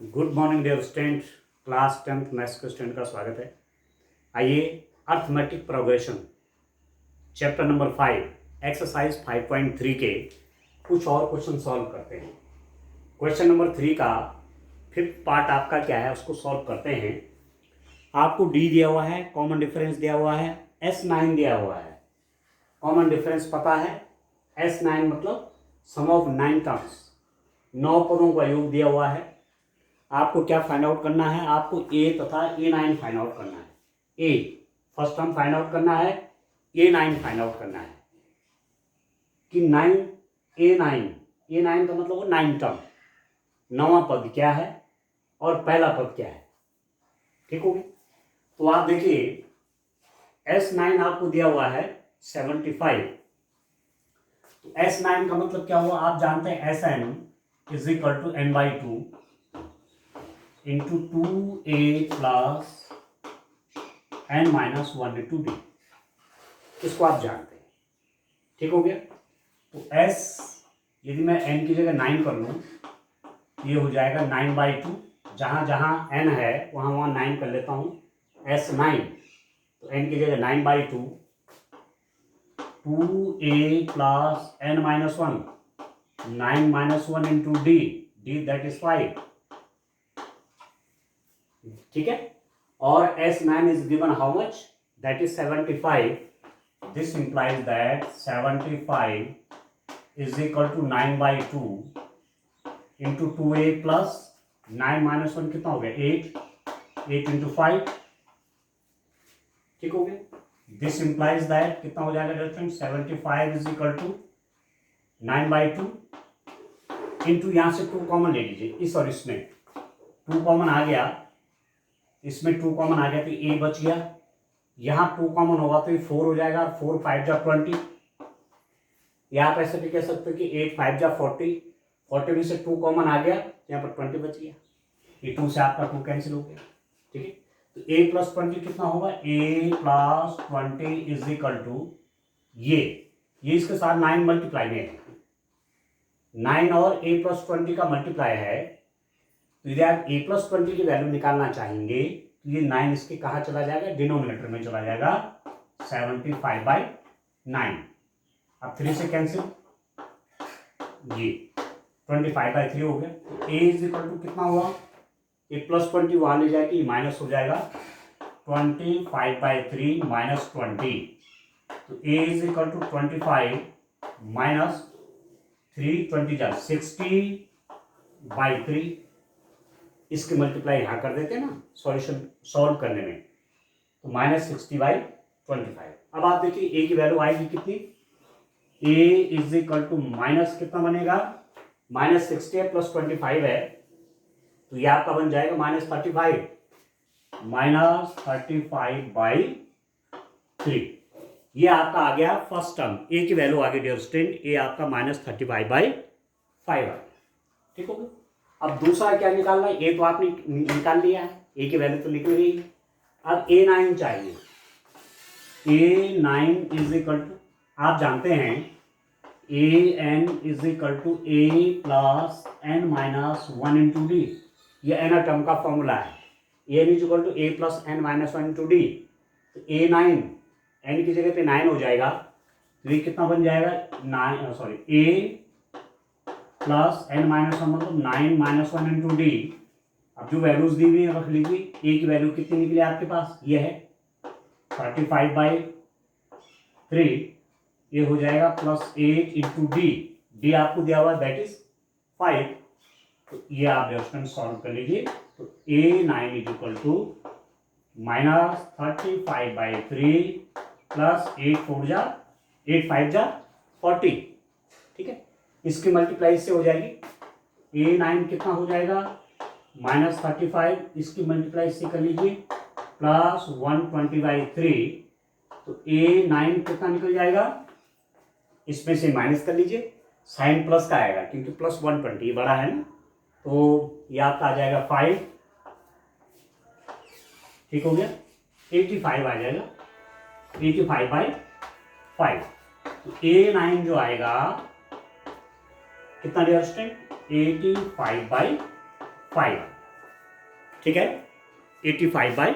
Good morning dear student. Class 10th maths के student का स्वागत है। आइए arithmetic progression chapter number 5 exercise 5.3 के कुछ और क्वेश्चन सॉल्व करते हैं। क्वेश्चन नंबर 3 का फिफ्थ पार्ट आपका क्या है उसको सॉल्व करते हैं। आपको डी दिया हुआ है, कॉमन डिफरेंस दिया हुआ है, S9 दिया हुआ है। कॉमन डिफरेंस पता है, S9 मतलब सम ऑफ 9 टर्म्स, 9 पदों का योग दिया हुआ है। आपको क्या फाइंड आउट करना है, आपको ए तथा A9 फाइंड आउट करना है। ए फर्स्ट टर्म फाइंड आउट करना है, A9 फाइंड आउट करना है कि 9 A9 का मतलब वो 9 टर्म, 9वां पद क्या है और पहला पद क्या है। ठीक हो गया। तो आप देखिए S9 आपको दिया हुआ है 75। तो S9 का मतलब क्या हुआ, आप जानते हैं SN is equal to n/2 into 2a plus n-1 into d. इसको आप जानते हैं। ठीक हो गया। तो S यदि मैं n की जगह 9 कर लूँ ये हो जाएगा 9/2। जहाँ जहाँ n है वहाँ वहाँ 9 कर लेता हूँ, S9। तो n की जगह 9/2, 2a plus n-1, 9-1 into D, that is 5। ठीक है। और S9 is given how much, that is 75. This implies that 75 is equal to 9/2 into 2a plus 9-1 कितना हो गया 8 into 5। ठीक हो गया। This implies that कितना हो जाएगा difference, 75 is equal to 9/2 into यहाँ से 2 कॉमन ले लीजिए, इस और इसमें 2 कॉमन आ गया, इसमें 2 कॉमन आ गया तो a बच गया। यहाँ 2 कॉमन होगा तो ये 4 हो जाएगा, 4 5 जा 20। या आप ऐसे भी कह सकते हो कि 8 5 जा 40, 40 में से 2 कॉमन आ गया, यहाँ पर 20 बच गया। ये 2 से आपका 2 कैंसिल हो गया। ठीक है। तो a प्लस 20 कितना होगा, a प्लस 20 इज इक्वल टू ये इसके साथ 9 मल्टीप्लाई में है, 9 और a प्लस 20 का मल्टीप्लाई है। तो यदि आप a प्लस 20 की वैल्यू निकालना चाहेंगे तो ये 9 इसके कहाँ चला जाएगा, डिनोमिनेटर में चला जाएगा, 75/9। अब 3 से कैंसिल, ये 25/3 हो गया। a इज इक्वल टू कितना हुआ, ये प्लस 20 वहां ले जाएगी, माइनस हो जाएगा 25/3 माइनस 20। तो a is equal to 25 minus 3, 20 जा 60/3। इसके मल्टीप्लाई यहाँ कर देते हैं ना सॉल्यूशन सॉल्व करने में, तो -60/25। अब आप देखिए a की वैल्यू आएगी कितनी, a is equal to minus कितना बनेगा, -60 है प्लस 25 है, तो ये आपका बन जाएगा -35, -35/3। ये आपका आ गया फर्स्ट टर्म, a की वैल्यू आ गई डियर स्टूडेंट, a आपका -35/5। ठीक हो गया। अब दूसरा क्या निकालना है, ए तो आपने निकाल लिया है, ए की वैल्यू तो निकल गई। अब A9 चाहिए। A9 इज इक्वल टू, आप जानते हैं AN is equal to A plus n-1 into d. ये एन टर्म का फॉर्मूला है। AN is equal to A plus n-1 into d. तो A9 n की जगह पे 9 हो जाएगा, तो ये कितना बन जाएगा, A प्लस n-1 मतलब 9-1 इंटू डी। अब जो वैल्यूज दी हुई है रख लीजिए। a की वैल्यू कितनी निकली आपके पास, ये है 35/3। ये हो जाएगा +8 इंटू डी आपको दिया हुआ है दैट इज 5। तो ये आप डिफरेंस सॉल्व कर लीजिए। तो A9 is equal to -35/3 plus 8 5 जा 40। ठीक है। इसकी मल्टीप्लाई से हो जाएगी, A9 कितना हो जाएगा -35, इसकी मल्टीप्लाई से कर लीजिए प्लस 120/3। तो A9 कितना निकल जाएगा, इसमें से माइनस कर लीजिए, साइन प्लस का आएगा क्योंकि प्लस 120 बड़ा है ना, तो ये आपका आ जाएगा 5। ठीक हो गया। 85 आ जाएगा, 85/5। तो A9 जो आएगा कितना डियर स्टूडेंट, 85/5। ठीक है, 85/,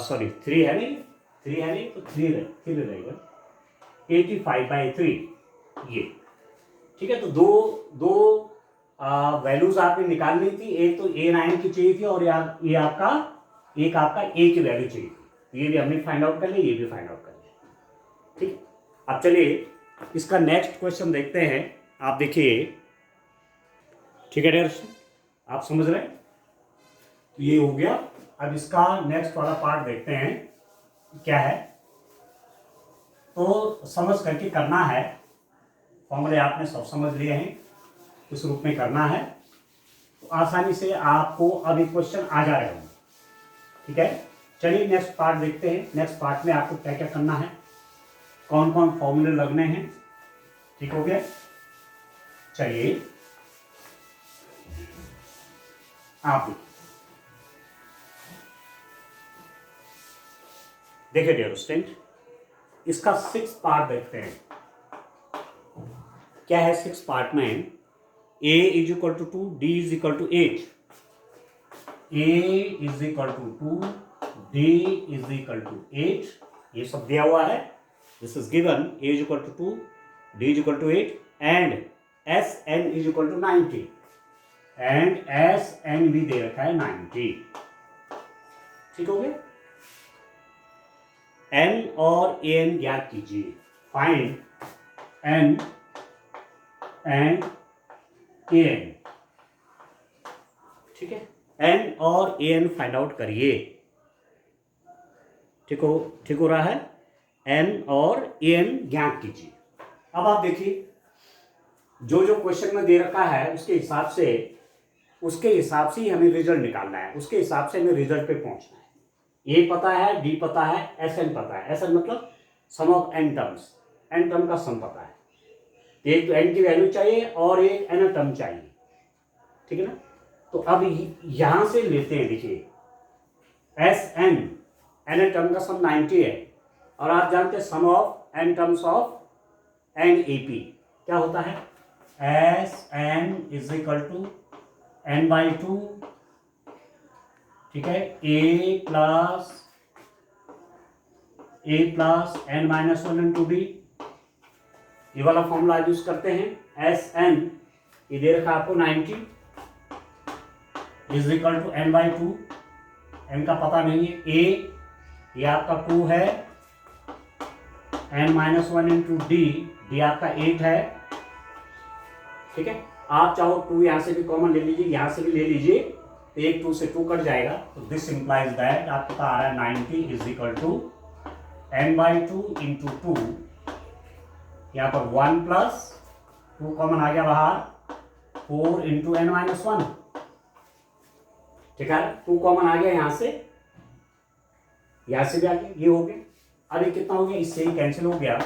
सॉरी 3 है नहीं, 3 है नहीं तो 3 रहेगा, 85/3 ये। ठीक है, तो दो दो वैल्यूज आपने निकालनी थी, एक तो A9 की चाहिए थी और ये आपका एक आपका A की वैल्यू चाहिए थी, ये भी हमने फाइंड आउट कर लिया, ये भी फाइंड आउट कर लिया। ठीक, अब चलिए इसका नेक्स्ट क्वेश्चन देखते हैं। आप देखिए, ठीक है डियर, आप समझ रहे हैं, तो ये हो गया। अब इसका नेक्स्ट वाला पार्ट देखते हैं क्या है, तो समझ करके करना है, फॉर्मूले आपने सब समझ लिए हैं, इस रूप में करना है तो आसानी से आपको अब एक क्वेश्चन आ जा रहे होंगे। ठीक है, चलिए नेक्स्ट पार्ट देखते हैं। नेक्स्ट पार्ट में आपको क्या क्या करना है, कौन कौन फॉर्मूले लगने हैं। ठीक हो गया, चलिए आप देखिए डियर स्टूडेंट, इसका 6 पार्ट देखते हैं। क्या है 6 पार्ट में, a is equal to 2, d is equal to 8, a is equal to 2, d is equal to 8, ये सब दिया हुआ है, this is given, a is equal to 2, d is equal to 8 and Sn is equal to 90, and Sn भी दे रखा है 90। ठीक हो गया, n और an ज्ञात कीजिए, फाइंड n एंड an। ठीक है, n और an फाइंड आउट करिए। ठीक हो रहा है, n और an ज्ञात कीजिए। अब आप देखिए, जो जो क्वेश्चन में दे रखा है उसके हिसाब से ही हमें रिजल्ट निकालना है, उसके हिसाब से हमें रिजल्ट पे पहुंचना है। ए पता है, डी पता है, Sn पता है, Sn मतलब sum of n terms, n term का सम पता है, एक तो n की वैल्यू चाहिए और एक n टर्म चाहिए। ठीक है ना, तो अब यहां से लेते हैं, देखिए Sn, n टर्म का सम 90 है, और आप जानते हैं sum of n terms of NAP क्या होता है, Sn is equal to n/2, ठीक है, a plus n-1 into d, ये वाला फॉर्मूला यूज करते हैं। Sn ये दे रखा आपको 90 is equal to n/2, n का पता नहीं है, a ये आपका 2 है, n-1 इंटू d आपका 8 है। ठीक है, आप चाहो 2 यहां से भी कॉमन ले लीजिए, यहां से भी ले लीजिए, तो एक 2 से 2 कट जाएगा, तो दिस इंप्लाइज दैट आपको पता आ रहा है 90 is equal to n/2 into 2, यहाँ पर 1 प्लस 2 कॉमन आ गया बाहर, 4 इंटू n-1। ठीक है, 2 कॉमन आ गया यहां से भी आ गया, ये हो गया। अब ये कितना हो गया, इससे ही कैंसिल हो गया,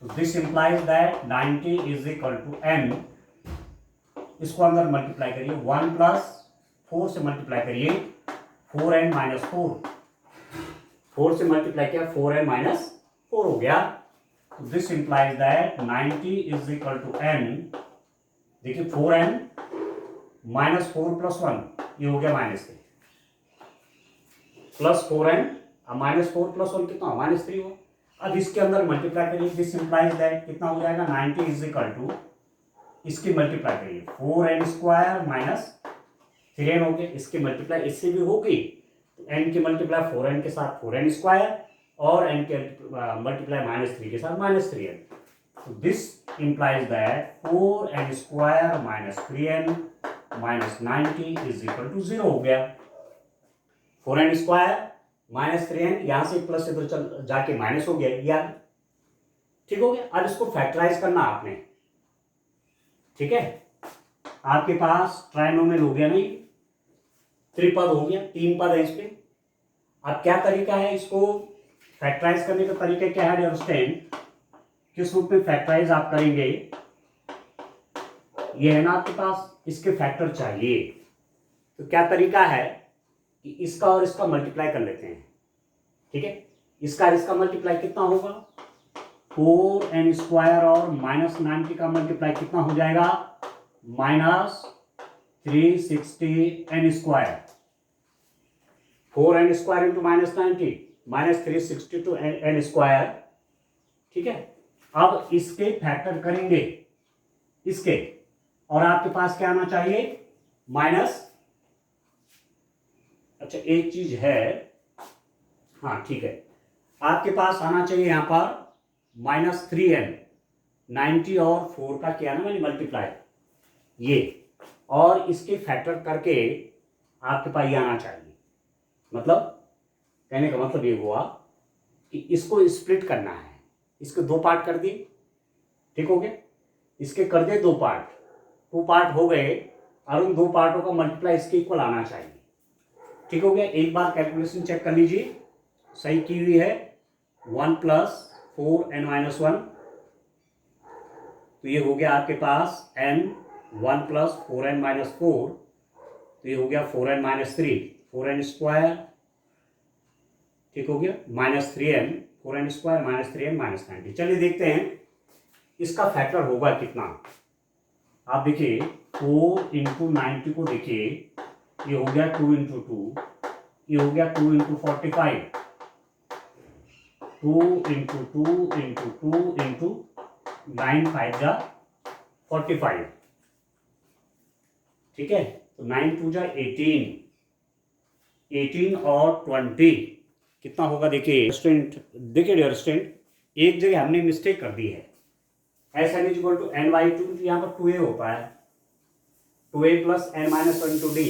तो this implies that 90 is equal to n, इसको अंदर मल्टीप्लाई करिए, 1 प्लस 4 से मल्टीप्लाई करिए, 4n-4, 4 से मल्टीप्लाई किया 4n-4 हो गया, तो this implies that 90 is equal to n, देखिए 4n-4 प्लस 1, ये हो गया -3, प्लस 4n -4 प्लस 1 कितना, -3 हुआ। अब इसके अंदर मल्टीप्लाई करिए, दिस इंप्लाइज दैट कितना हो जाएगा, 90 इज इक्वल टू, इसकी मल्टीप्लाई करिए 4n² माइनस 3n हो गया, इसकी मल्टीप्लाई इससे भी होगी, तो n की मल्टीप्लाई 4n के साथ 4n² और n के मल्टीप्लाई -3 के साथ -3n, तो this implies that 4n² minus 3n minus 90 is equal to 0 हो गया। 4n² माइनस 3n, यहां से प्लस इधर चल जाके माइनस हो गया यार। ठीक हो गया, अब इसको फैक्टराइज करना आपने। ठीक है, आपके पास ट्राइनोमियल हो गया, नहीं त्रिपद हो गया, 3 पद है इस पे। अब क्या तरीका है इसको फैक्टराइज करने का, तरीका क्या है अंडरस्टैंड, किस रूप में फैक्टराइज आप करेंगे, ये है ना आपके पास, इसके फैक्टर चाहिए, तो क्या तरीका है कि इसका और इसका मल्टीप्लाई कर लेते हैं। ठीक है, इसका मल्टीप्लाई कितना होगा, 4n² और -90 का मल्टीप्लाई कितना हो जाएगा, minus 360n², 4n² into -90 minus 362n²। ठीक है, अब इसके फैक्टर करेंगे इसके, और आपके पास क्या आना चाहिए माइनस, अच्छा एक चीज है, हाँ ठीक है, आपके पास आना चाहिए यहां पर -3n, 90 और 4 का किया ना मैंने मल्टीप्लाई, ये, और इसके फैक्टर करके आपके पास ये आना चाहिए। मतलब कहने का मतलब ये हुआ कि इसको स्प्लिट करना है, इसके दो पार्ट कर दिए, ठीक हो गया, इसके कर दिए दो पार्ट, 2 पार्ट हो गए, और उन 2 पार्टों का मल्टीप्लाई इसके इक्वल आना चाहिए। ठीक हो गया, एक बार कैलकुलेशन चेक कर लीजिए, सही की हुई है। 1 + 4n-1, तो ये हो गया आपके पास n, 1 + 4n-4, तो ये हो गया 4n-3, 4n², ठीक हो गया, -3n, 4n² -3n -90। चलिए देखते हैं इसका फैक्टर होगा कितना। आप देखिए 4 इंटू 90 को देखिए, ये हो गया 2 इंटू 2, ये हो गया 2 इंटू 45, 2 इंटू 2 इंटू 2 इंटू 9 5 जा 45, ठीक है, तो 9 2 जा 18, 18 और 20 कितना होगा देखिए स्टूडेंट, देखिए डियर स्टूडेंट, एक जगह हमने मिस्टेक कर दी है, SN = n/2, यहाँ पर 2a होता है, 2a + n-1 d,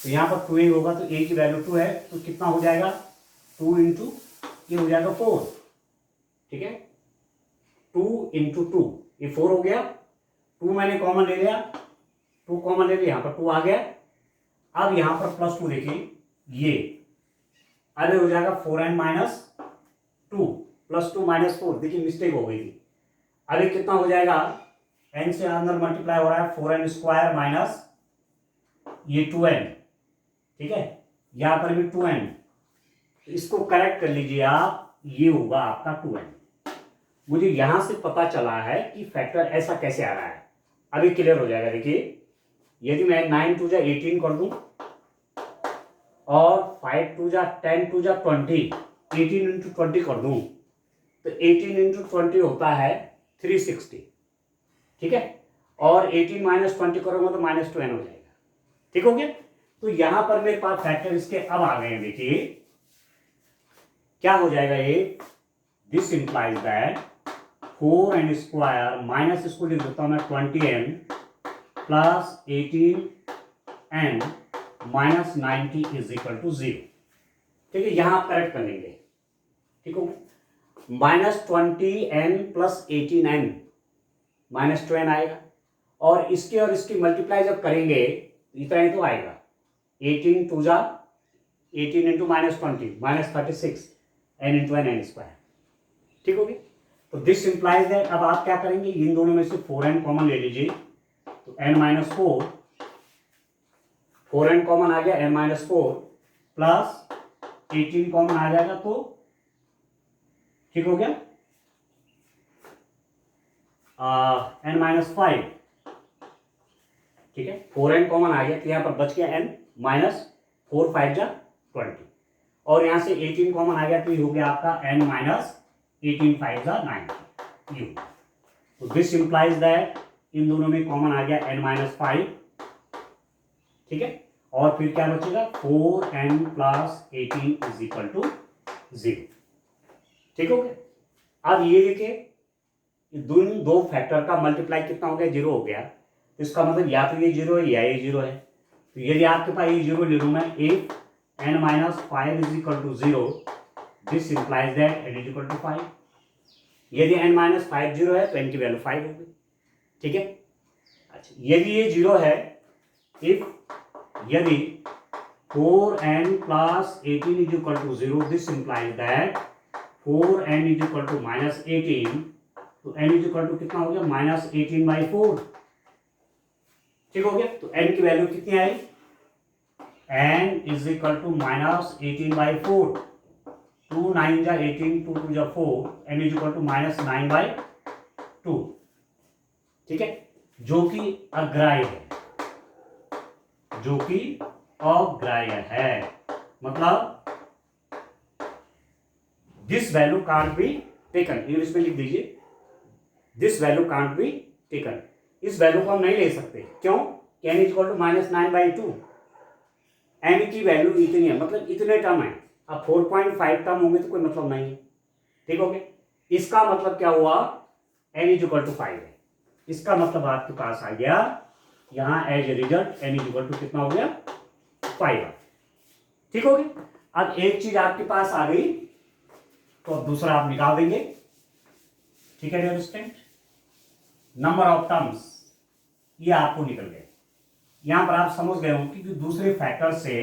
तो यहाँ पर 2a होगा, तो a की वैल्यू 2 है, तो कितना हो जाएगा 2 इंटू, ये हो जाएगा 4, ठीक है, 2 इंटू 2, ये 4 हो गया, 2 मैंने कॉमन ले लिया, 2 कॉमन ले लिया, यहाँ पर 2 आ गया। अब यहाँ पर +2 देखिए, ये अब हो जाएगा 4n-2 +2 -4, देखिए मिस्टेक हो गई थी। अभी कितना हो जाएगा, n से अंदर मल्टीप्लाई हो रहा है, 4n² माइनस ये 2n, ठीक है, यहां पर भी 2n, तो इसको करेक्ट कर लीजिए आप, ये होगा आपका 2n। मुझे यहां से पता चला है कि फैक्टर ऐसा कैसे आ रहा है, अभी क्लियर हो जाएगा। देखिए यदि मैं 9 2 जा 18 कर दूं और 5 2 जा 10 2 जा 20, 18 इंटू 20 कर दूं, तो 18 इंटू 20 होता है 360, ठीक है, और 18 - 20 करोगे तो -2n हो जाएगा, ठीक हो गया। तो यहां पर मेरे पास फैक्टर इसके अब आ गए हैं, देखिए क्या हो जाएगा ये, this implies that 4n² minus, इसको लिख देता हूं मैं 20n प्लस 18n माइनस 90 = 0, ठीक है, यहां आप करेक्ट कर लेंगे, ठीक हो, -20n प्लस 18n -2n आएगा, और इसकी मल्टीप्लाई जब करेंगे इतना ही तो आएगा, 18 2 जा 18 इंटू -20 -36 n इंटू n², ठीक हो गया। तो दिस इंप्लाइज दैट, अब आप क्या करेंगे, इन दोनों में से 4n कॉमन ले लीजिए, तो n-4, 4n कॉमन आ गया, n-4 प्लस 18 कॉमन आ जाएगा, तो ठीक हो गया, n-5, ठीक है, 4n कॉमन आ गया, तो यहां पर बच गया n -4 5 जा 20, और यहां से 18 कॉमन आ गया, तो ये हो गया आपका n -18 5 जा 90। तो दिस इंप्लाइज दैट इन दोनों में कॉमन आ गया n-5, ठीक है, और फिर क्या बचेगा 4n प्लस 18 = 0, ठीक हो गया। अब ये देखिए दो फैक्टर का मल्टीप्लाई कितना हो गया, 0 हो गया, इसका मतलब या तो ये 0 है या ये 0 है, तो यदि आपके पास ये 0 ले लूं मैं, if n-5 = 0, this implies that n = 5, यदि n-5 0 है तो n की वैल्यू 5 होगी, ठीक है। अच्छा, यदि ये 0 है, यदि 4n plus 18 = 0, this implies that 4n = -18, तो n = कितना हो गया, -18/4, ठीक हो गया। तो n की वैल्यू कितनी आई, n = -18/4, 2 9 जा 18, 2 2 जा 4, n = -9/2, ठीक है। जो कि अग्राह्य है, जो कि अग्राह्य है, मतलब this value can't be taken, English में लिख दीजिए, this value can't be taken, इस वैल्यू को हम नहीं ले सकते। क्यों? n इक्वल टू -9/2, n की वैल्यू इतनी है, मतलब इतने टर्म है। अब 4.5 टर्म होंगे तो कोई मतलब नहीं है, ठीक हो गया। इसका मतलब क्या हुआ, n इक्वल टू 5 है, इसका मतलब आपके पास आ गया यहां as a result n equal to कितना हो गया, 5, ठीक हो गया। अब एक चीज आपके पास आ गई तो अब दूसरा आप निकाल देंगे, ठीक है dear student. Number of terms ये आपको निकल गए। यहां पर आप समझ गए होंगे कि दूसरे फैक्टर से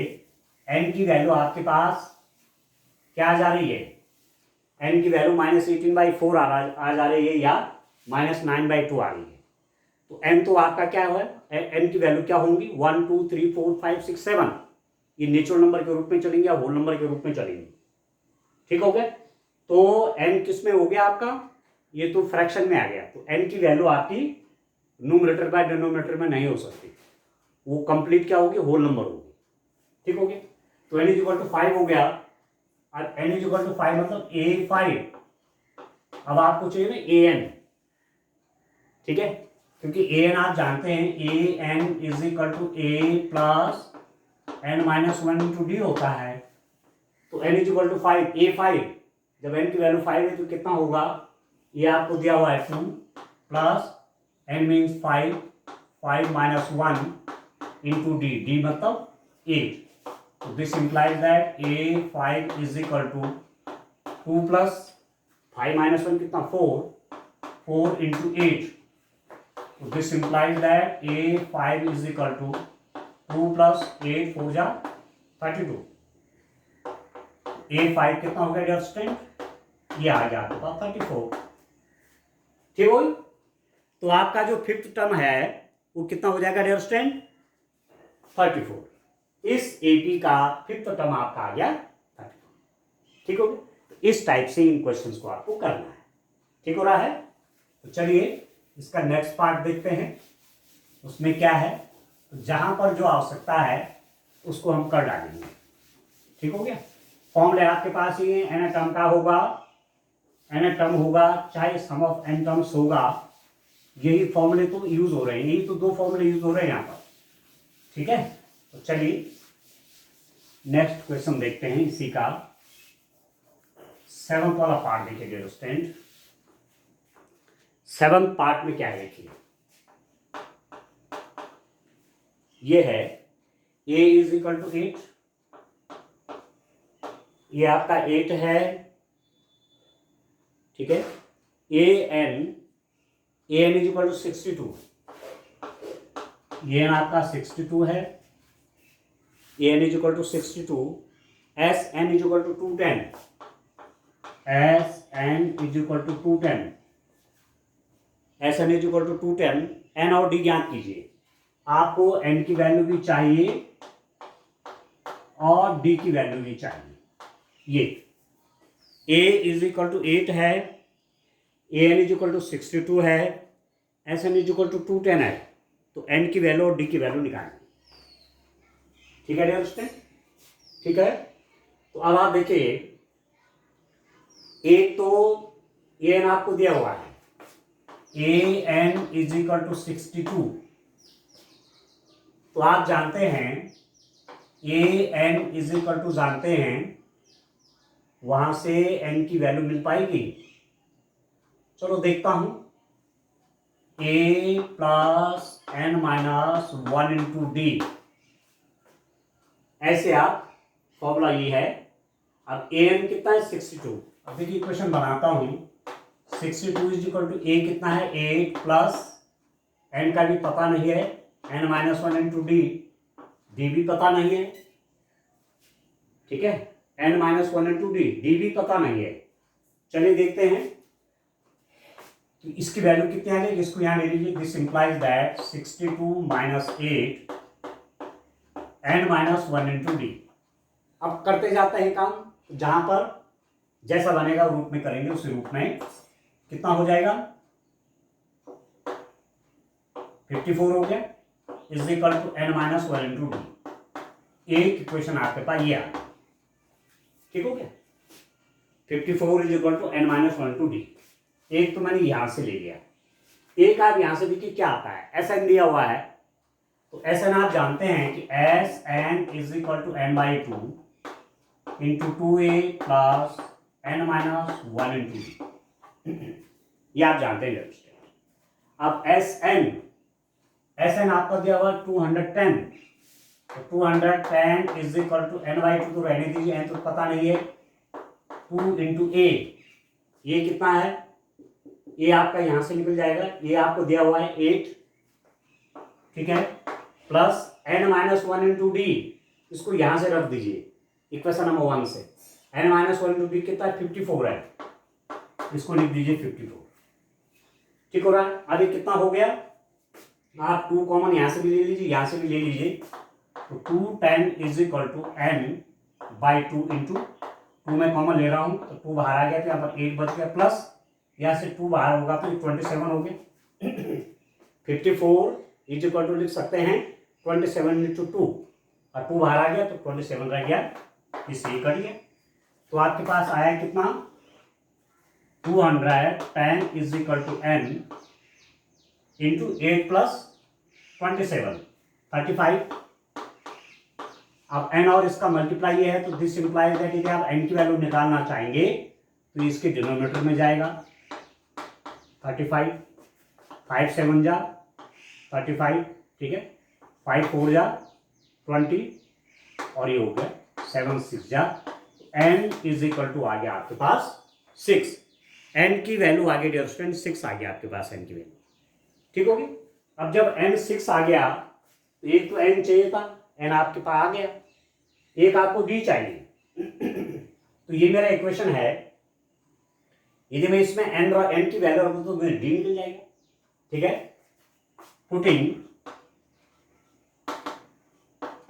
n की वैल्यू आपके पास क्या जा रही है, n की वैल्यू -18/4 आ जा रही है या -9/2 आ रही है। तो n तो आपका क्या है, n की वैल्यू क्या होंगी, 1 2 3 4 5 6 7, ये नेचुरल नंबर के रूप में चलेंगे या होल नंबर के रूप में चलेंगे, ठीक हो गया। तो n किस में हो गया आपका, ये तो फ्रैक्शन में आ गया, तो n की वैल्यू आपकी न्यूमरेटर बाय डिनोमिनेटर में नहीं हो सकती, वो कंप्लीट क्या होगी, होल नंबर होगी, ठीक हो गया। तो n इक्वल टू 5 हो गया, और n इक्वल टू 5 मतलब a5। अब आपको चाहिए ना an, ठीक है, क्योंकि an आप जानते हैं an is equal to a plus n-1 into d होता है। तो n इक्वल टू 5, a5, जब n की वैल्यू 5 है तो कितना होगा, ये आपको दिया हुआ है 2 plus n means 5, 5 minus 1 into d, d मतलब 8। तो this implies that a5 is equal to 2 plus 5 minus 1 कितना 4 इंटू 8। तो this implies that a5 is equal to 2 plus 8 4 जा 32। a5 कितना हो गया डियर स्टूडेंट, ये आ गया आपके पास 34, ठीक हो। तो आपका जो फिफ्थ टर्म है वो कितना हो जाएगा डियर स्टूडेंट, 34। इस एपी का फिफ्थ टर्म आपका आ गया 34, ठीक हो गया। तो इस टाइप से इन क्वेश्चंस को आपको करना है, ठीक हो रहा है। तो चलिए इसका नेक्स्ट पार्ट देखते हैं, उसमें क्या है। तो जहां पर जो आवश्यकता है उसको हम कर डालेंगे, ठीक हो गया। फॉर्मूला आपके पास ही एन टर्म का होगा, एन टर्म होगा चाहे सम ऑफ एन टर्म्स होगा, यही फॉर्मूले तो यूज हो रहे हैं, यही तो दो फॉर्मूले यूज हो रहे हैं यहाँ पर, ठीक है। तो चलिए नेक्स्ट क्वेश्चन देखते हैं, इसी का 7th वाला पार्ट देखिए डियर स्टूडेंट। 7th पार्ट में क्या है देखिए, ये है a इज इक्वल टू 8, ये आपका 8 है, ठीक है। an इज इक्वल टू 62, ये आपका 62 है, an is equal to 62, sn is equal to 210, sn is equal to 210, sn is equal to 210, n और d ज्ञात कीजिए। आपको n की वैल्यू भी चाहिए और d की वैल्यू भी चाहिए। ये a इज इक्वल टू 8 है, an इज इक्वल टू 62 है, sn इज इक्वल टू 210 है, तो n की वैल्यू और d की वैल्यू निकालेंगे, ठीक है डियर स्टूडेंट, ठीक है। तो अब आप देखिए, एक तो an आपको दिया हुआ है, an इज इक्वल टू 62, तो आप जानते हैं an इज इक्वल टू जानते हैं, वहां से n की वैल्यू मिल पाएगी। चलो देखता हूं, a plus n minus 1 into D, ऐसे आप फॉर्मूला ये है। अब an कितना है 62, अब देखिए इक्वेशन बनाता हूं, 62 इज इक्वल टू a कितना है 8 प्लस n का भी पता नहीं है, n minus 1 into d, D भी पता नहीं है, ठीक है, n minus 1 into d, D भी पता नहीं है। चलिए देखते हैं तो इसकी वैल्यू कितनी आ जाएगी, इसको यहां ले लीजिए। This implies that 62 minus 8 n minus 1 into D. अब करते जाते हैं काम, जहां पर जैसा बनेगा रूप में करेंगे, उसी रूप में कितना हो जाएगा 54 हो गया is equal to n minus one into d. एक इक्वेशन आपके पास ये आ गया, ठीक हो गया। 54 is equal to n minus one to d. एक तो मैंने यहां से ले लिया, एक आप यहां से देखिए क्या आता है, एस एन दिया हुआ है, तो एस एन आप जानते हैं कि s n is equal to n by two into two a plus n minus one into d, ये आप जानते हैं। अब एस एन आपका दिया हुआ 210, तो 210 is equal to n by two, तो रहने दीजिए, एन तो पता नहीं है, 2 इंटू ए, ये कितना है, ये आपका यहां से निकल जाएगा, ये आपको दिया हुआ है 8, ठीक है, plus n minus one into d, इसको यहां से रख दीजिए इक्वेशन नंबर 1 से, n minus one into d कितना है 54 है, इसको लिख दीजिए 54, ठीक हो रहा है। अब ये कितना हो गया, आप 2 कॉमन यहां से भी ले लीजिए, यहां से भी ले लीजिए, तो 210 is equal to n by two into 2 में कॉमन ले रहा हूं, तो 2 बाहर आ गया, तो यहाँ पर 8 बच गया, प्लस यहाँ से 2 बाहर होगा तो 27 हो गया। 54 इज इक्वल टू लिख सकते हैं 27 इंटू 2, और 2 बाहर आ गया तो 27 रह गया, इससे कट गया, तो आपके पास आया कितना, 210 is equal to n into 8 plus 27, 35। अब एन और इसका मल्टीप्लाई ये है, तो दिस इंप्लाइज दैट यदि आप एन की वैल्यू निकालना चाहेंगे तो इसके डिनोमिनेटर में जाएगा 35, 5 7 जा 35, ठीक है, 5 4 जा 20, और ये हो गया 7 6 जा, एन इज इक्वल टू आ गया आपके पास 6, एन की वैल्यू आ गई डियर स्टूडेंट 6 आ गया आपके पास, एन की वैल्यू, ठीक होगी। अब जब एन 6 आ गया, तो एक तो एन चाहिए था, एन आपके पास आ गया, एक आपको डी चाहिए, तो ये मेरा इक्वेशन है, यदि मैं इसमें एन की वैल्यू रखूं तो मेरे डी निकल जाएगा, ठीक है। Putting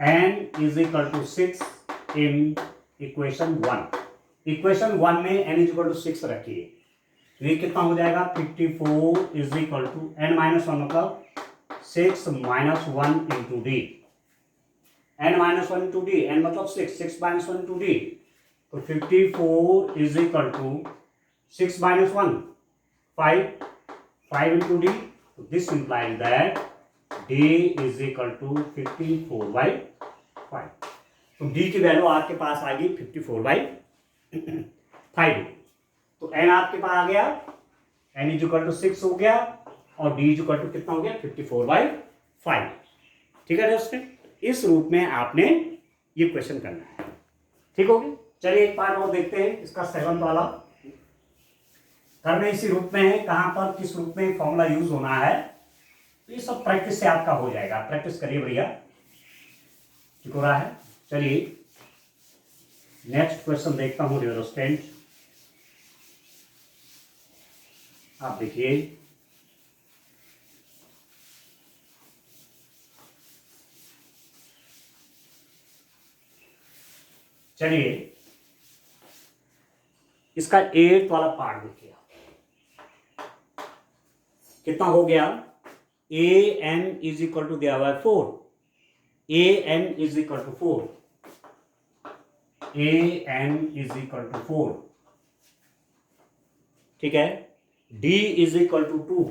n is equal to 6 in equation 1, equation 1 में एन इज इक्वल टू 6 रखिए, तो ये कितना हो जाएगा 54 is equal to n minus one, मतलब 6 minus one into d, n minus one into d, n मतलब 6 माइनस वन इंटू डी, तो 54 is equal to 6 minus one 5 into d, तो this implies that d is equal to 54 by 5, तो D की value आपके पास आ गई 54 by 5, तो N आपके पास आ गया, एन इज इक्वल टू 6 हो गया, और डी इज इक्वल टू कितना हो गया 54 बाई 5, ठीक है दोस्तों। इस रूप में आपने ये क्वेश्चन करना है, ठीक हो गया। चलिए एक पार्ट और देखते हैं, इसका 7th वाला करने इसी रूप में है, कहां पर किस रूप में फॉर्मूला यूज होना है, तो ये सब प्रैक्टिस से आपका हो जाएगा, प्रैक्टिस करिए भैया, ठीक हो रहा है। चलिए नेक्स्ट क्वेश्चन देखता हूं डियर स्टूडेंट, आप देखिए, चलिए इसका 8th वाला पार्ट देखिए, कितना हो गया, a n is equal to दिया हुआ है 4, a n is equal to 4, a n is equal to 4, ठीक है, d is equal to 2,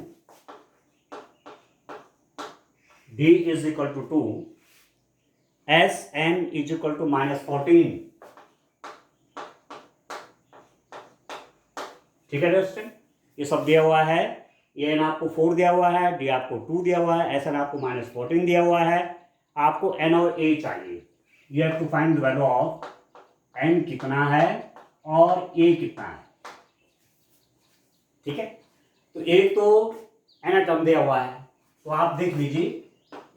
d is equal to 2, s n is equal to -14, ठीक है दोस्तों, ये सब दिया हुआ है, ये एन आपको 4 दिया हुआ है, डी आपको 2 दिया हुआ है, एस एन आपको -14 दिया हुआ है, आपको एन और ए चाहिए, you have to find the value of n कितना है और ए कितना है, ठीक है। तो एक तो एन टर्म दिया हुआ है, तो आप देख लीजिए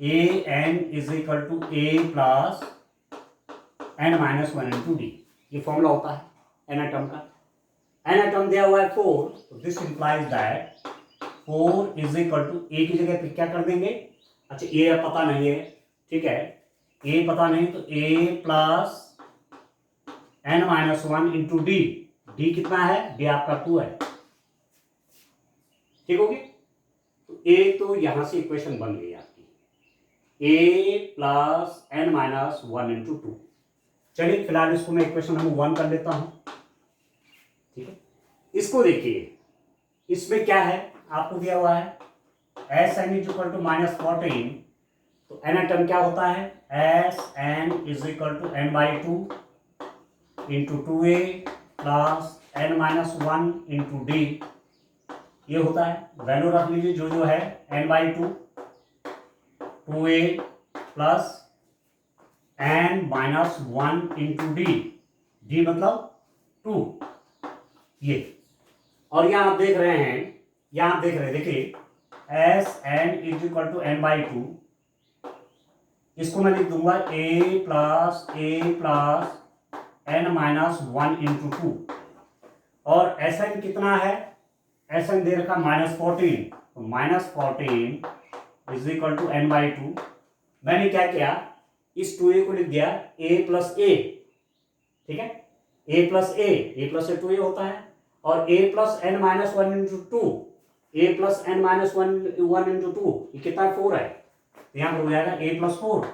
a n is equal to a plus n minus one into d, ये फॉर्मूला होता है एन टर्म का। एन टर्म दिया हुआ है 4, तो this implies that 4 is equal to a की जगह पे क्या कर देंगे, अच्छा ए पता नहीं है, ठीक है, ए पता नहीं, तो a plus n minus one into d, d कितना है, डी आपका 2 है, ठीक होगी। तो ए तो यहां से इक्वेशन बन गई आपकी a plus n minus one into two. चलिए फिलहाल इसको मैं इक्वेशन नंबर 1 कर लेता हूं। ठीक है, इसको देखिए, इसमें क्या है आपको दिया हुआ है s n is equal to minus 14, तो एन टर्म क्या होता है s n is equal to n by two into two a plus n minus one into d, ये होता है। वैल्यू रख लीजिए जो जो है n by two a plus n minus one into d, d मतलब टू, ये। और यहां आप देख रहे हैं, यहां आप देख रहे हैं, देखिए s n is equal to n by two, इसको मैं लिख दूंगा a plus n minus one into two. और एस एन कितना है, एस एन दे रखा माइनस 14, तो minus 14 is equal to n by two. मैंने क्या किया, इस 2a को लिख दिया a प्लस ए, ठीक है, a प्लस ए 2a होता है, और a plus n minus one into two, a plus n minus one into two, ये कितना 4 है, तो यहां पर हो जाएगा a प्लस 4।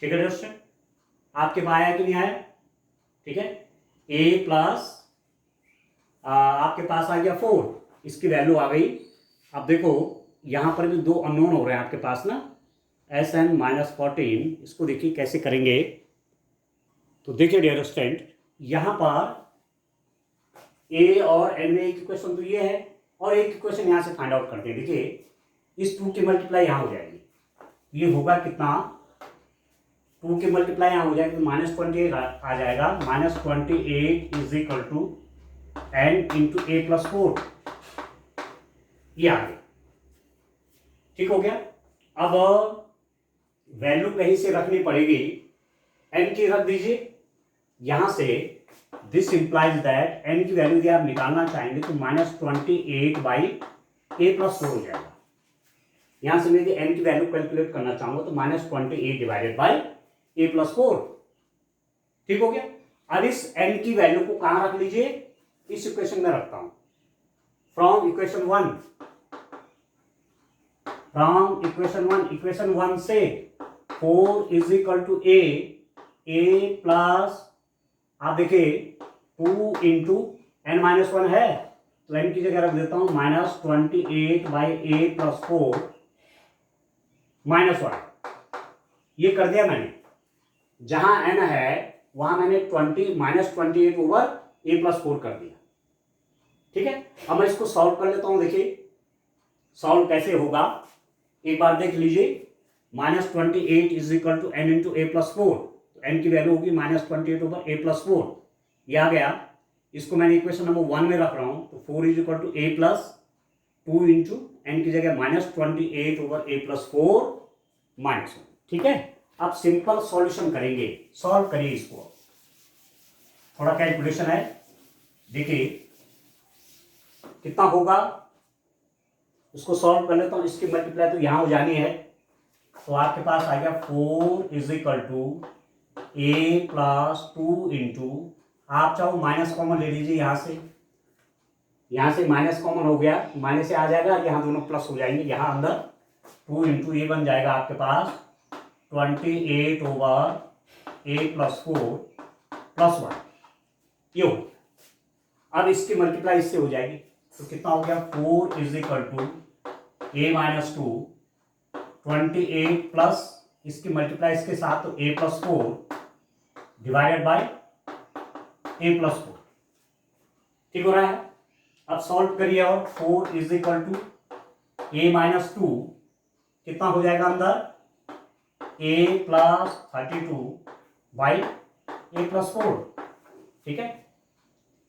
ठीक है दोस्तों, आपके पास आया कि नहीं आया? ठीक है, a प्लस आपके पास आ गया 4, इसकी वैल्यू आ गई। अब देखो यहां पर भी दो अननोन हो रहे हैं आपके पास ना, एस एन माइनस 14, इसको देखिए कैसे करेंगे। तो देखिए डियर स्टूडेंट, यहां पर ए और एन में एक इक्वेशन तो ये है, और एक इक्वेशन यहां से फाइंड आउट करते हैं। देखिए इस 2 की मल्टीप्लाई यहां हो जाएगी, ये होगा कितना, 2 की मल्टीप्लाई यहां हो जाएगी तो माइनस 28 आ जाएगा, minus 28 is equal to n into a plus 4, ये आ गया। ठीक हो गया। अब वैल्यू कहीं से रखनी पड़ेगी, एन की रख दीजिए यहां से। दिस इंप्लाइज दैट एन की वैल्यू यदि आप निकालना चाहेंगे तो माइनस 28 बाई ए प्लस 4 हो जाएगा। यहां से मैं यदि एन की वैल्यू कैलकुलेट करना चाहूंगा तो minus 28 divided by a plus 4। ठीक हो गया। अब इस एन की वैल्यू को कहां रख लीजिए, इस इक्वेशन में रखता हूं, फ्रॉम इक्वेशन 1, फ्रॉम इक्वेशन 1 से 4 is equal to a plus, आप देखिए 2 इंटू एन माइनस 1 है, तो एन की जगह रख देता हूं minus 28 by a plus 4 minus 1, ये कर दिया मैंने। जहां एन है वहां मैंने माइनस 28 ओवर ए प्लस 4 कर दिया। ठीक है, अब मैं इसको सॉल्व कर लेता हूं। देखिए सॉल्व कैसे होगा एक बार देख लीजिए। Minus 28 is equal to n into a plus 4, तो एन की वैल्यू होगी माइनस 28 ओवर ए प्लस 4, ये आ गया। इसको मैंने इक्वेशन नंबर 1 में रख रहा हूं, तो 4 is equal to a plus 2 into n की जगह minus 28 over a plus 4 minus 1। ठीक है, अब सिंपल सॉल्यूशन करेंगे, सॉल्व करिए इसको, थोड़ा कैलकुलेशन है। देखिए कितना होगा, उसको सॉल्व कर लेता हूं। इसकी मल्टीप्लाई तो यहां हो जानी है, तो आपके पास आ गया 4 is equal to a plus 2 into, आप चाहो माइनस कॉमन ले लीजिए, यहां से माइनस कॉमन हो गया, माइनस से आ जाएगा, यहां दोनों प्लस हो जाएंगे, यहां अंदर 2 इंटू ए बन जाएगा आपके पास 28 ओवर ए प्लस 4 प्लस 1, ये हो। अब इसकी मल्टीप्लाई इससे हो जाएगी, तो कितना हो गया 4 is equal to a minus 2 28 plus इसकी मल्टीप्लाई इसके साथ, तो a plus 4 divided by a plus 4। ठीक हो रहा है। अब सॉल्व करिए, और 4 is equal to a minus 2 कितना हो जाएगा अंदर, a plus 32 by a plus 4। ठीक है,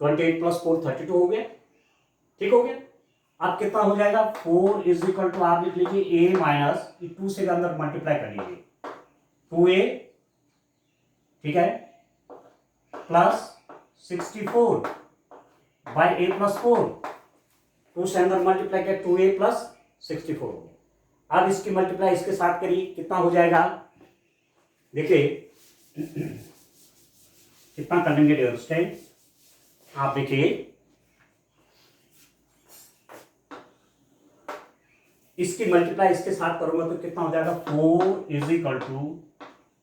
28 प्लस 4 32 हो गया। ठीक हो गया। अब कितना हो जाएगा, 4 इज इक्वल टू, आप लिख लीजिए ए माइनस 2 से अंदर मल्टीप्लाई कर लीजिए 2a, ठीक है, प्लस 64 बाई ए प्लस 4, 2 से अंदर मल्टीप्लाई किया 2a प्लस 64 हो गया। अब इसकी मल्टीप्लाई इसके साथ करिए, कितना हो जाएगा, देखिए कितना कर लेंगे डियर स्टूडेंट, आप देखिए इसकी मल्टीप्लाई इसके साथ करूंगा तो कितना हो जाएगा, 4 is equal to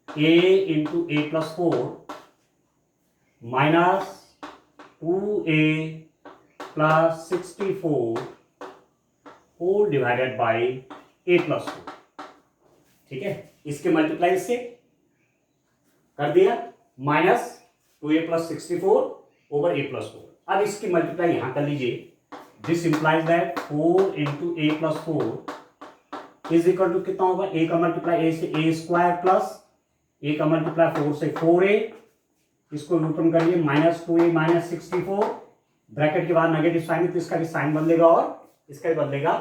a into a plus 4 minus 2a plus 64 whole divided by a plus 4। ठीक है, इसके मल्टीप्लाई इससे कर दिया, minus 2a plus 64 over a plus 4। अब इसकी मल्टीप्लाई यहां कर लीजिए, this implies that 4 into a plus 4 is equal to कितना होगा, ए का मल्टीप्लाई ए से ए स्क्वायर प्लस ए का मल्टीप्लाई 4 से 4a, इसको ओपन करिए, माइनस 2a माइनस 64, ब्रैकेट के बाद नेगेटिव साइन है तो इसका भी साइन बदलेगा और इसका भी बदलेगा।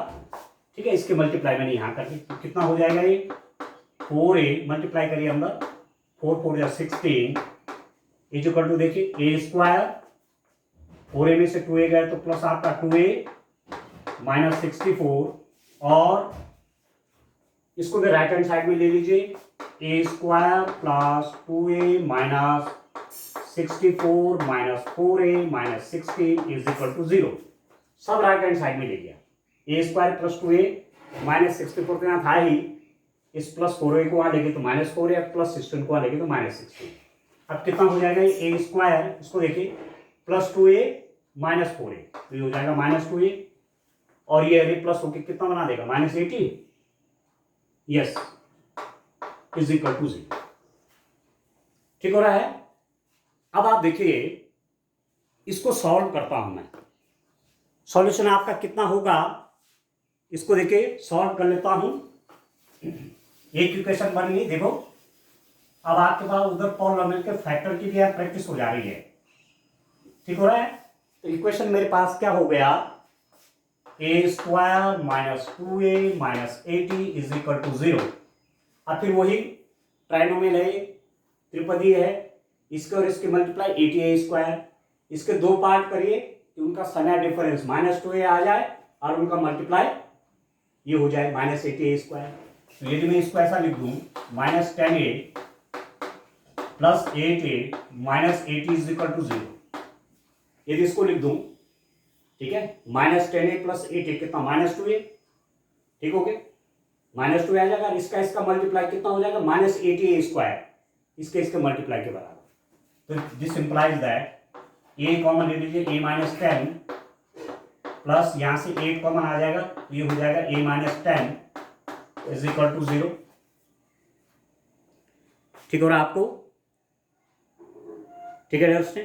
ठीक है, इसके मल्टीप्लाई मैंने यहां कर दी तो कितना हो जाएगा, ये 4a मल्टीप्लाई करिए अंदर, 4 4 या 16 इज इक्वल टू देखिए ए स्क्वायर, 4a में से 2a गए तो प्लस आपका 2a माइनस 64, और इसको भी राइट हैंड साइड में ले लीजिए, a square plus 2a minus 64 minus 4a minus 16 is equal to 0। सब राइट हैंड साइड में ले लिया, ए स्क्वायर प्लस 2a माइनस 64 तो यहाँ था ही, इस प्लस 4a को वहां लेंगे तो माइनस 4a, प्लस 16 को वहां लेंगे तो माइनस 16। अब कितना हो जाएगा, ए स्क्वायर, इसको देखिए प्लस 2a माइनस 4a तो ये हो जाएगा माइनस 2a, और ये अरे प्लस होकर कितना बना देगा, minus 80, yes, is equal to 0। ठीक हो रहा है। अब आप देखिए, इसको सॉल्व करता हूं मैं, सॉल्यूशन आपका कितना होगा, इसको देखिए सॉल्व कर लेता हूं। एक इक्वेशन बन गई, देखो अब आपके पास उधर पॉलिनोमियल के फैक्टर की भी प्रैक्टिस हो जा रही है। ठीक हो रहा है, तो इक्वेशन मेरे पास क्या हो गया, a square minus 2a minus 80 is equal to 0। अब फिर वही ट्राइनोमियल है, त्रिपदी है, इसके और इसके मल्टीप्लाई 80a स्क्वायर, इसके दो पार्ट करिए कि उनका समय डिफरेंस माइनस 2a आ जाए और उनका मल्टीप्लाई ये हो जाए माइनस 80a स्क्वायर। तो यदि मैं इसको ऐसा लिख दूं, minus 10a plus 8a minus 80 is equal to 0, यदि इसको लिख दूं, ठीक है, माइनस 10a प्लस 8a कितना, माइनस 2a। ठीक हो गया, माइनस 2 आ जाएगा, इसका मल्टीप्लाई कितना हो जाएगा, माइनस 80a स्क्वायर, इसके मल्टीप्लाई के बराबर। तो this implies that A common ले लीजिए, ए माइनस 10 प्लस यहां से 8 कॉमन आ जाएगा तो ये हो जाएगा ए माइनस 10 इज इक्वल टू 0। ठीक हो रहा आपको, ठीक है दोस्तों।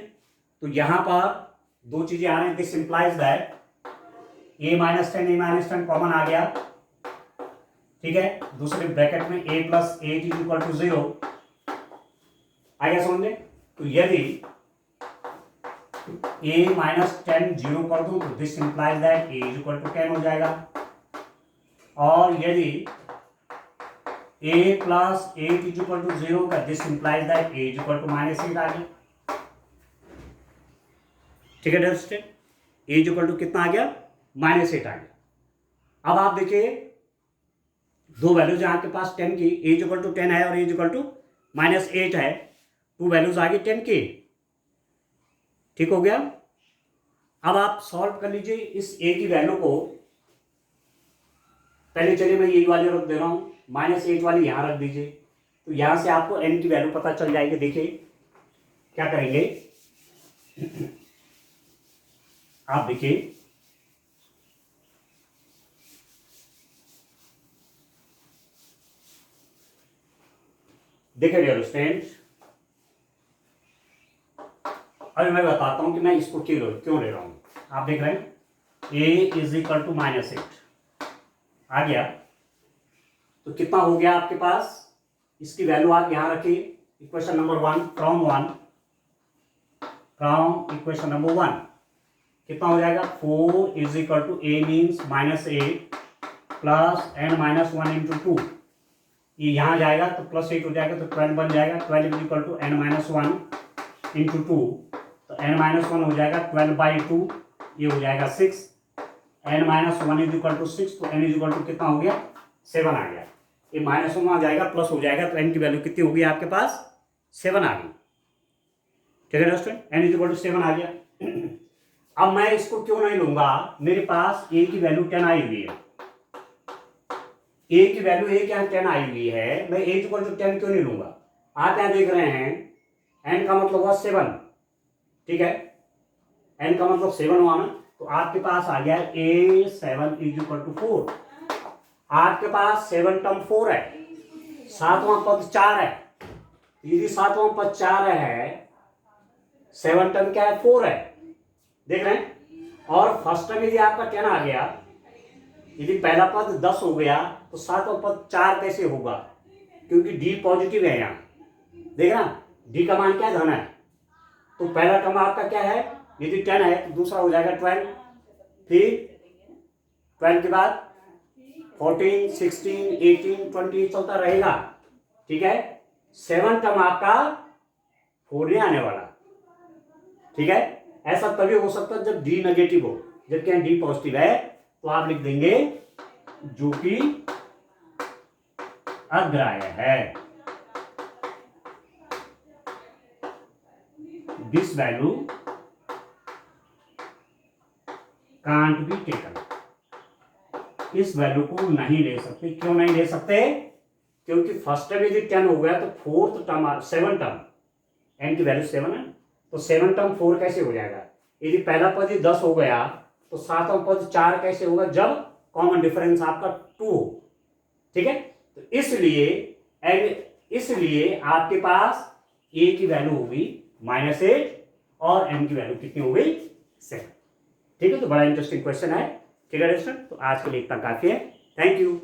तो यहां पर दो चीजें आ रही हैं, this implies that a minus 10 common आ गया। ठीक है, दूसरे ब्रैकेट में a plus 8 is equal to 0 आ गया समझ में। तो यदि a माइनस 10 0 कर दूं तो this implies that a is equal to 10 हो जाएगा, और यदि a plus 8 is equal to 0 का this implies that a is equal to minus 8 आ गया। ठीक है दोस्तों, a इज इक्वल टू कितना आ गया, माइनस 8 आ गया। अब आप देखिए दो वैल्यूज आपके पास 10 की, a इज इक्वल टू 10 है और a is equal to minus 8 है, टू वैल्यूज आ गई 10 की। ठीक हो गया। अब आप सॉल्व कर लीजिए इस a की वैल्यू को, पहले चलिए मैं यही वाली रख दे रहा हूं, माइनस 8 वाली यहां रख दीजिए, तो यहां से आपको n की वैल्यू पता चल जाएगी। देखिए क्या करेंगे, आप देखिए देखिए डियर स्टूडेंट्स, अभी मैं बताता हूं कि मैं इसको क्यों ले रहा हूं। आप देख रहे हैं a is equal to minus 8 आ गया, तो कितना हो गया आपके पास, इसकी वैल्यू आप यहां रखिए, equation number 1 from equation number 1 कितना हो जाएगा, 4 is equal to a means minus 8 plus n minus 1 into 2, ये यहां जाएगा तो प्लस 8 हो जाएगा तो 12 बन जाएगा, 12 is equal to n minus 1 into 2, तो n माइनस 1 हो जाएगा 12 बाई 2, ये हो जाएगा 6, n minus 1 is equal to 6, तो n इज इक्वल टू कितना हो गया, 7 आ गया। ये माइनस 1 आ जाएगा प्लस हो जाएगा, तो n की वैल्यू कितनी होगी आपके पास, 7 आ गई। ठीक है दोस्तों, n इज इक्वल टू 7 आ गया। अब मैं इसको क्यों नहीं लूंगा, मेरे पास a की वैल्यू 10 आई हुई है, ए की वैल्यू एक यहाँ 10 आई हुई है, मैं ए इक्वल टू 10 क्यों नहीं लूंगा? आप यहाँ देख रहे हैं एन का मतलब हुआ 7, ठीक है, एन का मतलब 7 हुआ ना, तो आपके पास आ गया ए 7 इज इक्वल टू 4। आपके पास 7 टर्म 4 है, सातवां पद 4 है, यदि सातवां पद 4 है, 7 टर्म क्या है 4 है, देख रहे हैं। और फर्स्ट टर्म यदि आपका 10 आ गया, यदि पहला पद 10 हो गया तो सातवां पद 4 कैसे होगा? क्योंकि डी पॉजिटिव है यहाँ, देख रहा, डी का मान क्या है? धन है। तो पहला टर्म आपका क्या है? यदि 10 है तो दूसरा हो जाएगा 12, फिर 12 के बाद 14, 16, 18, 20 चलता रहेगा, ठीक है। 7 टर्म आपका 4 नहीं आने वाला, ठीक है। ऐसा तभी हो सकता है जब डी नेगेटिव हो, जबकि यहाँ डी पॉजिटिव है, तो आप लिख देंगे जो कि अग्राह्य है, this value can't be taken, इस वैल्यू को नहीं ले सकते। क्यों नहीं ले सकते? क्योंकि फर्स्ट टर्म यदि 10 हो गया तो फोर्थ टर्म 7 टर्म, एन की वैल्यू 7 है, तो 7 टर्म 4 कैसे हो जाएगा? यदि पहला पद ही 10 हो गया तो सातवां पद 4 कैसे होगा? जब कॉमन डिफरेंस आपका 2 हो, ठीक है। तो इसलिए आपके पास ए की वैल्यू होगी -8 और एन की वैल्यू कितनी हो गई? 7, ठीक है। तो बड़ा इंटरेस्टिंग क्वेश्चन है, ठीक है स्टूडेंट। तो आज के लिए इतना काफी है, थैंक यू।